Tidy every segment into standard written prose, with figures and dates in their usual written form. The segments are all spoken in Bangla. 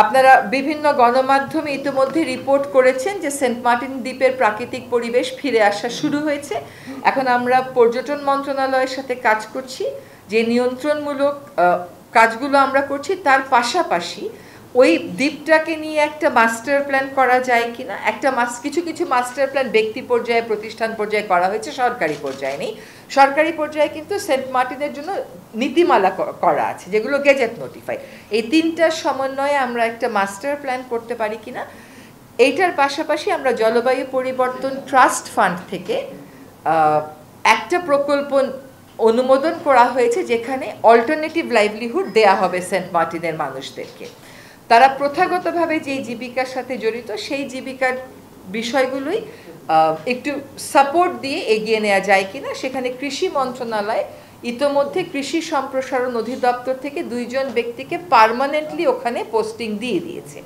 আপনারা বিভিন্ন গণমাধ্যমে ইতিমধ্যে রিপোর্ট করেছেন যে সেন্ট মার্টিন দ্বীপের প্রাকৃতিক পরিবেশ ফিরে আসা শুরু হয়েছে। এখন আমরা পর্যটন মন্ত্রণালয়ের সাথে কাজ করছি, যে নিয়ন্ত্রণমূলক কাজগুলো আমরা করছি তার পাশাপাশি ওই দ্বীপটাকে নিয়ে একটা মাস্টার প্ল্যান করা যায় কিনা। কিছু কিছু মাস্টার প্ল্যান ব্যক্তি পর্যায়ে, প্রতিষ্ঠান পর্যায়ে করা হয়েছে, সরকারি পর্যায়ে নেই। সরকারি পর্যায়ে কিন্তু সেন্ট মার্টিনের জন্য নীতিমালা করা আছে, যেগুলো গেজেট নোটিফাই। এই তিনটার সমন্বয়ে আমরা একটা মাস্টার প্ল্যান করতে পারি কিনা। এইটার পাশাপাশি আমরা জলবায়ু পরিবর্তন ট্রাস্ট ফান্ড থেকে একটা প্রকল্প অনুমোদন করা হয়েছে, যেখানে অল্টারনেটিভ লাইভলিহুড দেয়া হবে সেন্ট মার্টিনের মানুষদেরকে। তারা প্রথাগতভাবে যেই জীবিকার সাথে জড়িত সেই জীবিকার বিষয়গুলোই একটু সাপোর্ট দিয়ে এগিয়ে নেওয়া যায় কিনা। সেখানে কৃষি মন্ত্রণালয় ইতোমধ্যে কৃষি সম্প্রসারণ অধিদপ্তর থেকে 2 জন ব্যক্তিকে পার্মানেন্টলি ওখানে পোস্টিং দিয়ে দিয়েছে।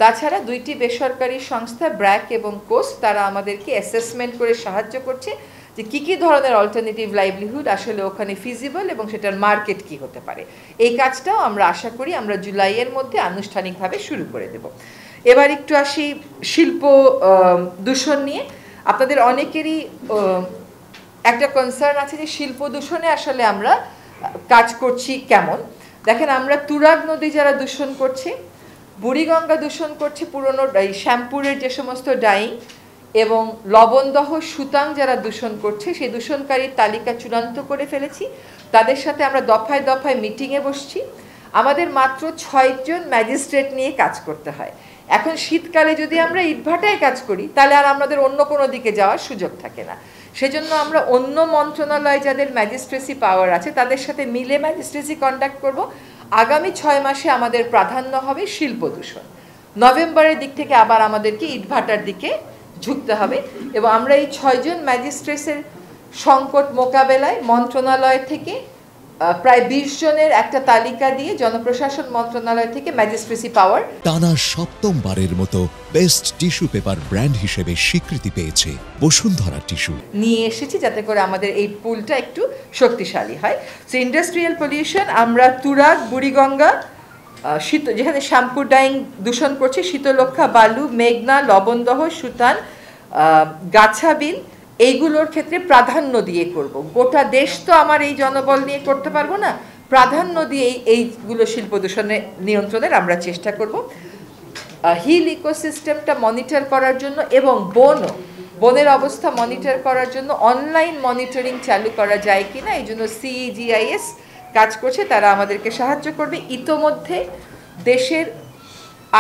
তাছাড়া 2টি বেসরকারি সংস্থা ব্র্যাক এবং কোস্ট, তারা আমাদেরকে অ্যাসেসমেন্ট করে সাহায্য করছে যে কী ধরনের অল্টারনেটিভ লাইভলিহুড আসলে ওখানে ফিজিবল এবং সেটার মার্কেট কি হতে পারে। এই কাজটাও আমরা আশা করি আমরা জুলাইয়ের মধ্যে আনুষ্ঠানিকভাবে শুরু করে দেব। এবার একটু আসি শিল্প দূষণ নিয়ে। আপনাদের অনেকেরই একটা কনসার্ন আছে যে শিল্প দূষণে আসলে আমরা কাজ করছি কেমন। দেখেন, আমরা তুরাগ নদী যারা দূষণ করছে, বুড়িগঙ্গা দূষণ করছে, পুরনো শ্যামপুরের যে সমস্ত ডাইং এবং লবণদহ সুতাং যারা দূষণ করছে, সেই দূষণকারীর তালিকা চূড়ান্ত করে ফেলেছি। তাদের সাথে আমরা দফায় দফায় মিটিংয়ে বসছি। আমাদের মাত্র 6 জন ম্যাজিস্ট্রেট নিয়ে কাজ করতে হয়। এখন শীতকালে যদি আমরা ইটভাটায় কাজ করি তাহলে আর আমাদের অন্য কোনো দিকে যাওয়ার সুযোগ থাকে না। সেজন্য আমরা অন্য মন্ত্রণালয় যাদের ম্যাজিস্ট্রেসি পাওয়ার আছে তাদের সাথে মিলে ম্যাজিস্ট্রেসি কন্ডাক্ট করব। আগামী 6 মাসে আমাদের প্রাধান্য হবে শিল্প দূষণ। নভেম্বরের দিক থেকে আবার আমাদেরকে ইটভাটার দিকে ঝুঁকতে হবে এবং আমরা এই 6 জন ম্যাজিস্ট্রেটের সংকট মোকাবেলায় মন্ত্রণালয় থেকে প্রায় 20 জনের একটা তালিকা দিয়ে জনপ্রশাসন মন্ত্রণালয় থেকে ম্যাজিস্ট্রেসি পাওয়ার টানা 7মবারের মতো বেস্ট টিস্যু পেপার ব্র্যান্ড হিসেবে স্বীকৃতি পেয়েছে বসুন্ধরা টিস্যু নিয়ে এসেছি, যাতে করে আমাদের এই পুলটা একটু শক্তিশালী হয়। সো ইন্ডাস্ট্রিয়াল পলিউশন আমরা তুরাগ, বুড়িগঙ্গা, যেখানে শ্যামপুর ডাইং দূষণ করছে, শীতলক্ষা, বালু, মেঘনা, লবণদহ, সুতান, গাছাবিল, এইগুলোর ক্ষেত্রে প্রাধান্য দিয়ে করব। গোটা দেশ তো আমার এই জনবল নিয়ে করতে পারবো না, প্রাধান্য দিয়ে এইগুলো শিল্প দূষণের নিয়ন্ত্রণের আমরা চেষ্টা করব। হিল ইকোসিস্টেমটা মনিটর করার জন্য এবং বনের অবস্থা মনিটর করার জন্য অনলাইন মনিটরিং চালু করা যায় কিনা, এই জন্য CEGIS কাজ করছে, তারা আমাদেরকে সাহায্য করবে। ইতোমধ্যে দেশের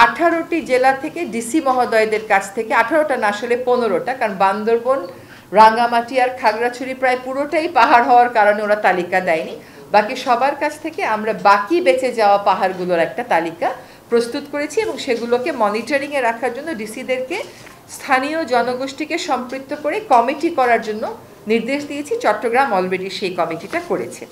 18টি জেলা থেকে ডিসি মহোদয়দের কাছ থেকে, 18টা না আসলে 15টা, কারণ বান্দরবন, রাঙ্গামাটি আর খাগড়াছড়ি প্রায় পুরোটাই পাহাড় হওয়ার কারণে ওরা তালিকা দেয়নি। বাকি সবার কাছ থেকে আমরা বাকি বেঁচে যাওয়া পাহাড়গুলোর একটা তালিকা প্রস্তুত করেছি এবং সেগুলোকে মনিটরিংয়ে রাখার জন্য ডিসিদেরকে স্থানীয় জনগোষ্ঠীকে সম্পৃক্ত করে কমিটি করার জন্য নির্দেশ দিয়েছি। চট্টগ্রাম অলরেডি সেই কমিটিটা করেছে।